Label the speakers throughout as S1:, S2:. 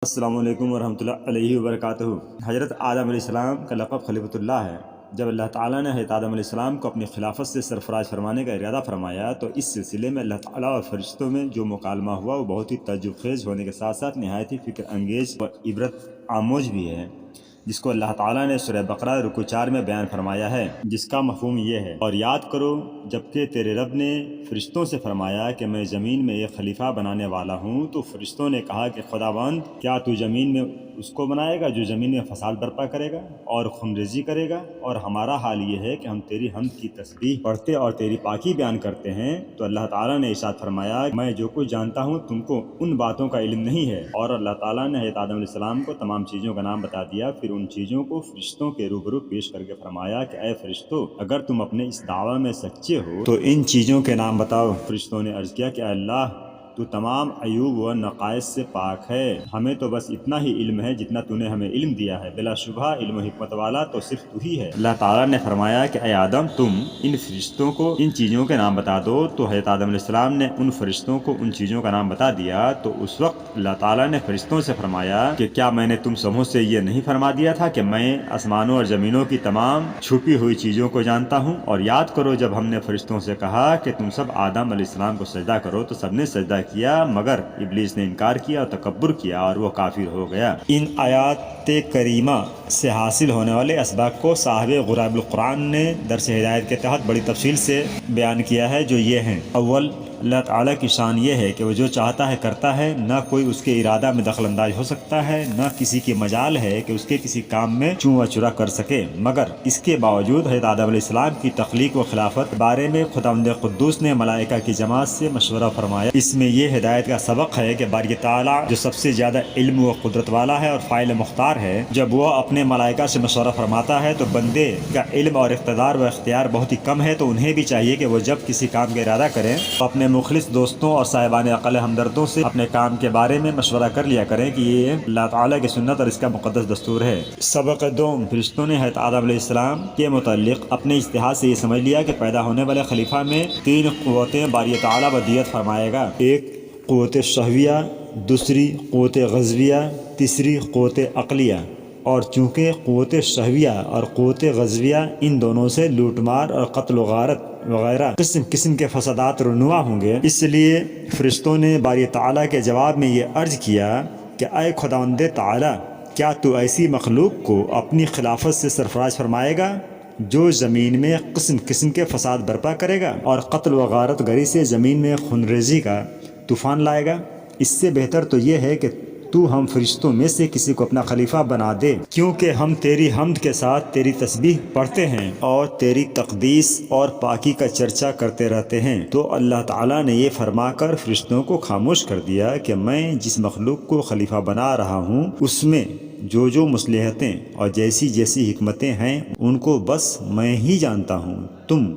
S1: السلام علیکم ورحمۃ اللہ علیہ وبرکاتہ۔ حضرت آدم علیہ السلام کا لقب خلیفۃ اللہ ہے۔ جب اللہ تعالیٰ نے حضرت آدم علیہ السلام کو اپنی خلافت سے سرفراز فرمانے کا ارادہ فرمایا تو اس سلسلے میں اللہ تعالیٰ اور فرشتوں میں جو مکالمہ ہوا وہ بہت ہی تعجب خیز ہونے کے ساتھ ساتھ نہایت ہی فکر انگیز اور عبرت آموز بھی ہے، جس کو اللہ تعالیٰ نے سورہ بقرہ رکوع 4 میں بیان فرمایا ہے، جس کا مفہوم یہ ہے: اور یاد کرو جبکہ تیرے رب نے فرشتوں سے فرمایا کہ میں زمین میں ایک خلیفہ بنانے والا ہوں، تو فرشتوں نے کہا کہ خداوند، کیا تو زمین میں اس کو بنائے گا جو زمین میں فساد برپا کرے گا اور خون ریزی کرے گا؟ اور ہمارا حال یہ ہے کہ ہم تیری حمد کی تسبیح پڑھتے اور تیری پاکی بیان کرتے ہیں۔ تو اللہ تعالیٰ نے ارشاد فرمایا، میں جو کچھ جانتا ہوں تم کو ان باتوں کا علم نہیں ہے۔ اور اللہ تعالیٰ نے حضرت آدم علیہ السلام کو تمام چیزوں کا نام بتا دیا، پھر ان چیزوں کو فرشتوں کے روبرو پیش کر کے فرمایا کہ اے فرشتوں، اگر تم اپنے اس دعویٰ میں سچے ہو تو ان چیزوں کے نام بتاؤ۔ فرشتوں نے عرض کیا کہ اے اللہ، تو تمام عیوب و نقائص سے پاک ہے، ہمیں تو بس اتنا ہی علم ہے جتنا تو نے ہمیں علم دیا ہے، بلا شبہ علم و حکمت والا تو صرف تو ہی ہے۔ اللہ تعالیٰ نے فرمایا کہ اے آدم، تم ان فرشتوں کو ان چیزوں کے نام بتا دو۔ تو حضرت آدم علیہ السلام نے ان فرشتوں کو ان چیزوں کا نام بتا دیا۔ تو اس وقت اللہ تعالیٰ نے فرشتوں سے فرمایا کہ کیا میں نے تم سبوں سے یہ نہیں فرما دیا تھا کہ میں آسمانوں اور زمینوں کی تمام چھپی ہوئی چیزوں کو جانتا ہوں؟ اور یاد کرو جب ہم نے فرشتوں سے کہا کہ تم سب آدم علیہ السلام کو سجدہ کرو تو سب نے سجدہ کیا، مگر ابلیس نے انکار کیا اور تکبر کیا اور وہ کافر ہو گیا۔ ان آیات کریمہ سے حاصل ہونے والے اسباق کو صاحب غرائب القرآن نے درس ہدایت کے تحت بڑی تفصیل سے بیان کیا ہے، جو یہ ہیں: اول، اللہ تعالیٰ کی شان یہ ہے کہ وہ جو چاہتا ہے کرتا ہے، نہ کوئی اس کے ارادہ میں دخل انداز ہو سکتا ہے، نہ کسی کی مجال ہے کہ اس کے کسی کام میں چوں و چرا کر سکے، مگر اس کے باوجود حضرت آدم علیہ السلام کی تخلیق و خلافت بارے میں خداوند قدوس نے ملائکہ کی جماعت سے مشورہ فرمایا۔ اس میں یہ ہدایت کا سبق ہے کہ باری تعالیٰ جو سب سے زیادہ علم و قدرت والا ہے اور فاعل مختار ہے، جب وہ اپنے ملائکہ سے مشورہ فرماتا ہے تو بندے کا علم اور اقتدار و اختیار بہت ہی کم ہے، تو انہیں بھی چاہیے کہ وہ جب کسی کام کا ارادہ کریں تو اپنے مخلص دوستوں اور صاحبان عقل ہمدردوں سے اپنے کام کے بارے میں مشورہ کر لیا کریں کہ یہ اللہ تعالیٰ کی سنت اور اس کا مقدس دستور ہے۔ سبق دوم، فرشتوں نے حضرت آدم علیہ السلام کے متعلق اپنے اجتہاد سے یہ سمجھ لیا کہ پیدا ہونے والے خلیفہ میں 3 قوتیں باری تعالیٰ ودیت فرمائے گا: ایک قوت شہویہ، دوسری قوت غضبیہ، تیسری قوت عقلیہ۔ اور چونکہ قوت شہویہ اور قوت غضبیہ ان دونوں سے لوٹ مار اور قتل و غارت وغیرہ قسم قسم کے فسادات رونما ہوں گے، اس لیے فرشتوں نے باری تعالیٰ کے جواب میں یہ عرض کیا کہ اے خداوند تعالیٰ، کیا تو ایسی مخلوق کو اپنی خلافت سے سرفراز فرمائے گا جو زمین میں قسم قسم کے فساد برپا کرے گا اور قتل و غارت گری سے زمین میں خون ریزی کا طوفان لائے گا؟ اس سے بہتر تو یہ ہے کہ تو ہم فرشتوں میں سے کسی کو اپنا خلیفہ بنا دے، کیونکہ ہم تیری حمد کے ساتھ تیری تسبیح پڑھتے ہیں اور تیری تقدیس اور پاکی کا چرچا کرتے رہتے ہیں۔ تو اللہ تعالیٰ نے یہ فرما کر فرشتوں کو خاموش کر دیا کہ میں جس مخلوق کو خلیفہ بنا رہا ہوں اس میں جو مصلحتیں اور جیسی جیسی حکمتیں ہیں ان کو بس میں ہی جانتا ہوں، تم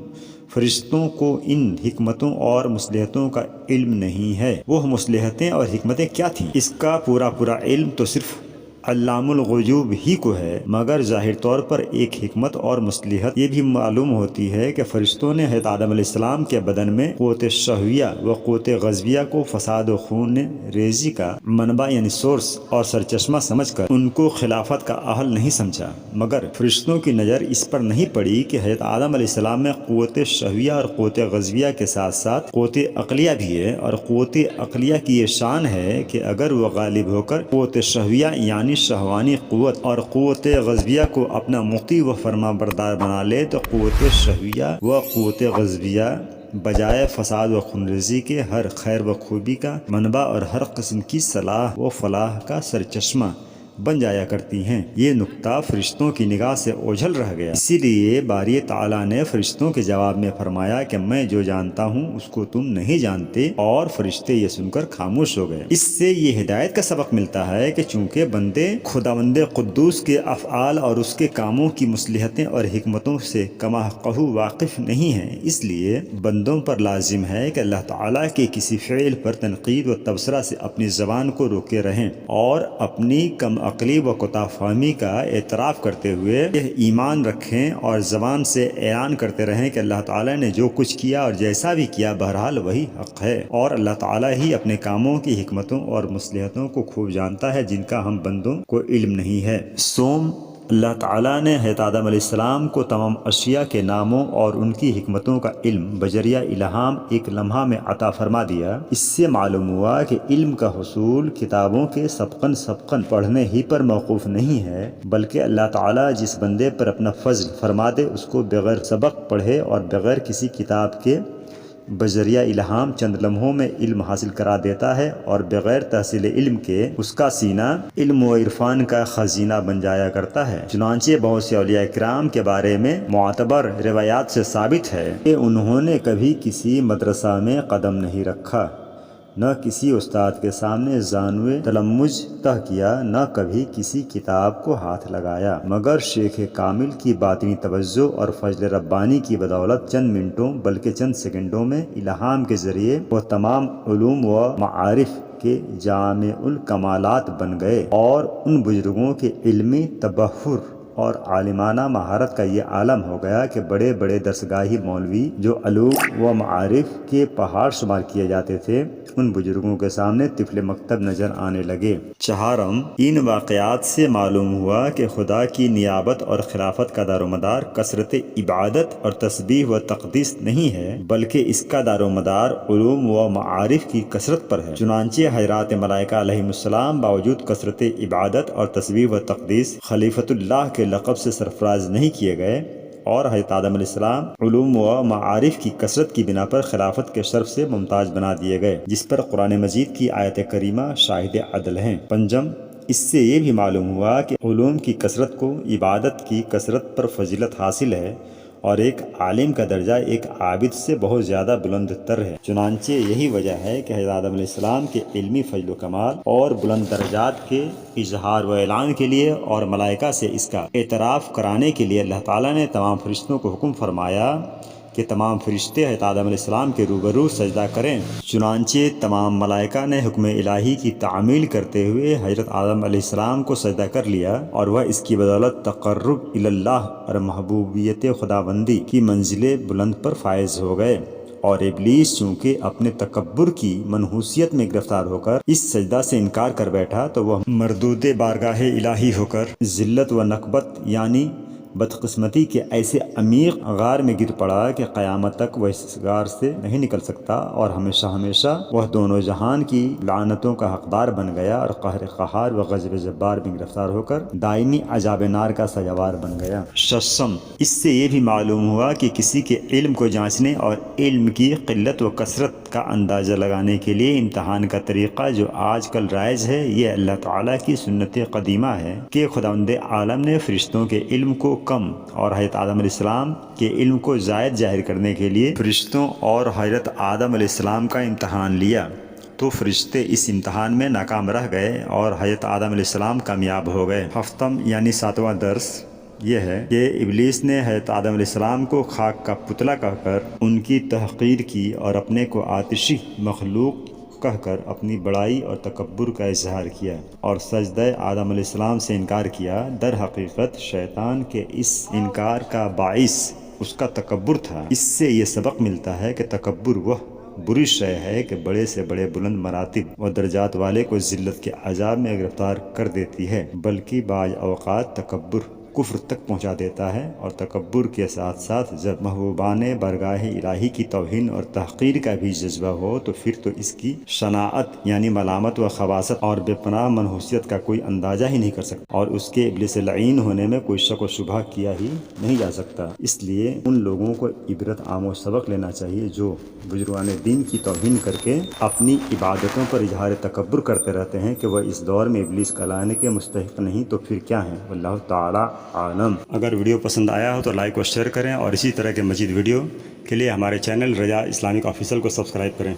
S1: فرشتوں کو ان حکمتوں اور مصلحتوں کا علم نہیں ہے۔ وہ مصلحتیں اور حکمتیں کیا تھیں؟ اس کا پورا علم تو صرف علام الغیوب ہی کو ہے، مگر ظاہر طور پر ایک حکمت اور مصلحت یہ بھی معلوم ہوتی ہے کہ فرشتوں نے حضرت آدم علیہ السلام کے بدن میں قوت شہویہ و قوت غضبیہ کو فساد و خون ریزی کا منبع یعنی سورس اور سرچشمہ سمجھ کر ان کو خلافت کا اہل نہیں سمجھا، مگر فرشتوں کی نظر اس پر نہیں پڑی کہ حضرت آدم علیہ السلام میں قوت شہویہ اور قوت غضبیہ کے ساتھ ساتھ قوت عقلیہ بھی ہے، اور قوت عقلیہ کی یہ شان ہے کہ اگر وہ غالب ہو کر قوت شہویہ یعنی شہوانی قوت اور قوت غضبیہ کو اپنا مطیع و فرما بردار بنا لے تو قوت شہویہ و قوت غضبیہ بجائے فساد و خونریزی کے ہر خیر و خوبی کا منبع اور ہر قسم کی صلاح و فلاح کا سرچشمہ بن جایا کرتی ہیں۔ یہ نقطہ فرشتوں کی نگاہ سے اوجھل رہ گیا، اسی لیے باری تعالیٰ نے فرشتوں کے جواب میں فرمایا کہ میں جو جانتا ہوں اس کو تم نہیں جانتے، اور فرشتے یہ سن کر خاموش ہو گئے۔ اس سے یہ ہدایت کا سبق ملتا ہے کہ چونکہ بندے خداوند قدوس کے افعال اور اس کے کاموں کی مصلحتیں اور حکمتوں سے کما قہو واقف نہیں ہیں، اس لیے بندوں پر لازم ہے کہ اللہ تعالیٰ کے کسی فعل پر تنقید و تبصرہ سے اپنی زبان کو روکے رہیں اور اپنی کم عقلی و کوتاہ فہمی کا اعتراف کرتے ہوئے یہ ایمان رکھیں اور زبان سے اعلان کرتے رہیں کہ اللہ تعالیٰ نے جو کچھ کیا اور جیسا بھی کیا بہرحال وہی حق ہے، اور اللہ تعالیٰ ہی اپنے کاموں کی حکمتوں اور مصلحتوں کو خوب جانتا ہے جن کا ہم بندوں کو علم نہیں ہے۔ سوم، اللہ تعالیٰ نے حضرت آدم علیہ السلام کو تمام اشیاء کے ناموں اور ان کی حکمتوں کا علم بذریعہ الہام ایک لمحہ میں عطا فرما دیا۔ اس سے معلوم ہوا کہ علم کا حصول کتابوں کے سبقاً پڑھنے ہی پر موقوف نہیں ہے، بلکہ اللہ تعالیٰ جس بندے پر اپنا فضل فرما دے اس کو بغیر سبق پڑھے اور بغیر کسی کتاب کے بذریعہ الہام چند لمحوں میں علم حاصل کرا دیتا ہے، اور بغیر تحصیل علم کے اس کا سینہ علم و عرفان کا خزینہ بن جایا کرتا ہے۔ چنانچہ بہت سے اولیاء کرام کے بارے میں معتبر روایات سے ثابت ہے کہ انہوں نے کبھی کسی مدرسہ میں قدم نہیں رکھا، نہ کسی استاد کے سامنے زانوِ تلمذ تہ کیا، نہ کبھی کسی کتاب کو ہاتھ لگایا، مگر شیخ کامل کی باطنی توجہ اور فضل ربانی کی بدولت چند منٹوں بلکہ چند سیکنڈوں میں الہام کے ذریعے وہ تمام علوم و معارف کے جامع الکمالات بن گئے، اور ان بزرگوں کے علمی تبحر اور عالمانہ مہارت کا یہ عالم ہو گیا کہ بڑے بڑے درسگاہی مولوی جو علوم و معارف کے پہاڑ شمار کیے جاتے تھے، ان بزرگوں کے سامنے طفل مکتب نظر آنے لگے۔ چہارم، ان واقعات سے معلوم ہوا کہ خدا کی نیابت اور خلافت کا دار و مدار کثرت عبادت اور تسبیح و تقدیس نہیں ہے، بلکہ اس کا دار و مدار علوم و معارف کی کثرت پر ہے۔ چنانچہ حضرات ملائکہ علیہم السلام باوجود کثرت عبادت اور تسبیح و تقدیس خلیفۃ اللہ کے لقب سے سرفراز نہیں کیے گئے، اور حضرت آدم علیہ السلام علوم و معارف کی کثرت کی بنا پر خلافت کے شرف سے ممتاز بنا دیے گئے، جس پر قرآن مجید کی آیت کریمہ شاہد عدل ہیں۔ پنجم، اس سے یہ بھی معلوم ہوا کہ علوم کی کثرت کو عبادت کی کثرت پر فضیلت حاصل ہے، اور ایک عالم کا درجہ ایک عابد سے بہت زیادہ بلند تر ہے۔ چنانچہ یہی وجہ ہے کہ حضرت آدم علیہ السلام کے علمی فضل و کمال اور بلند درجات کے اظہار و اعلان کے لیے اور ملائکہ سے اس کا اعتراف کرانے کے لیے اللہ تعالیٰ نے تمام فرشتوں کو حکم فرمایا کہ تمام فرشتے حضرت آدم علیہ السلام کے روبرو سجدہ کریں۔ چنانچہ تمام ملائکہ نے حکم الہی کی تعمیل کرتے ہوئے حضرت آدم علیہ السلام کو سجدہ کر لیا، اور وہ اس کی بدولت تقرب الی اللہ اور محبوبیت خداوندی کی منزل بلند پر فائز ہو گئے۔ اور ابلیس چونکہ اپنے تکبر کی منحوسیت میں گرفتار ہو کر اس سجدہ سے انکار کر بیٹھا، تو وہ مردود بارگاہ الہی ہو کر ذلت و نکبت یعنی بدقسمتی کے ایسے عمیق غار میں گر پڑا کہ قیامت تک وہ اس غار سے نہیں نکل سکتا، اور ہمیشہ ہمیشہ وہ دونوں جہان کی لعنتوں کا حقدار بن گیا، اور قہر قہار و غضب جبار میں گرفتار ہو کر دائمی عذاب نار کا سزاوار بن گیا۔ ششم، اس سے یہ بھی معلوم ہوا کہ کسی کے علم کو جانچنے اور علم کی قلت و کثرت کا اندازہ لگانے کے لیے امتحان کا طریقہ جو آج کل رائج ہے، یہ اللہ تعالیٰ کی سنت قدیمہ ہے کہ خداوند عالم نے فرشتوں کے علم کو کم اور حضرت آدم علیہ السلام کے علم کو زائد ظاہر کرنے کے لیے فرشتوں اور حضرت آدم علیہ السلام کا امتحان لیا، تو فرشتے اس امتحان میں ناکام رہ گئے اور حضرت آدم علیہ السلام کامیاب ہو گئے۔ ہفتم یعنی ساتواں درس یہ ہے کہ ابلیس نے حضرت آدم علیہ السلام کو خاک کا پتلا کہہ کر ان کی تحقیر کی، اور اپنے کو آتشی مخلوق کہہ کر اپنی بڑائی اور تکبر کا اظہار کیا اور سجدہ آدم علیہ السلام سے انکار کیا۔ در حقیقت شیطان کے اس انکار کا باعث اس کا تکبر تھا۔ اس سے یہ سبق ملتا ہے کہ تکبر وہ بری شے ہے کہ بڑے سے بڑے بلند مراتب و درجات والے کو ذلت کے عذاب میں گرفتار کر دیتی ہے، بلکہ بعض اوقات تکبر کفر تک پہنچا دیتا ہے، اور تکبر کے ساتھ ساتھ جب محبوبان بارگاہ الہی کی توہین اور تحقیر کا بھی جذبہ ہو تو پھر تو اس کی شناعت یعنی ملامت و خباثت اور بے پناہ منحوسیت کا کوئی اندازہ ہی نہیں کر سکتا، اور اس کے ابلیس لعین ہونے میں کوئی شک و شبہ کیا ہی نہیں جا سکتا۔ اس لیے ان لوگوں کو عبرت آموز سبق لینا چاہیے جو بزرگان دین کی توہین کر کے اپنی عبادتوں پر اظہار تکبر کرتے رہتے ہیں کہ وہ اس دور میں ابلیس کا لانے کے مستحق نہیں تو پھر کیا ہیں۔ واللہ تعالی عالم۔ اگر ویڈیو پسند آیا ہو تو لائک و شیئر کریں، اور اسی طرح کے مزید ویڈیو کے لیے ہمارے چینل رجا اسلامک آفیشیل کو سبسکرائب کریں۔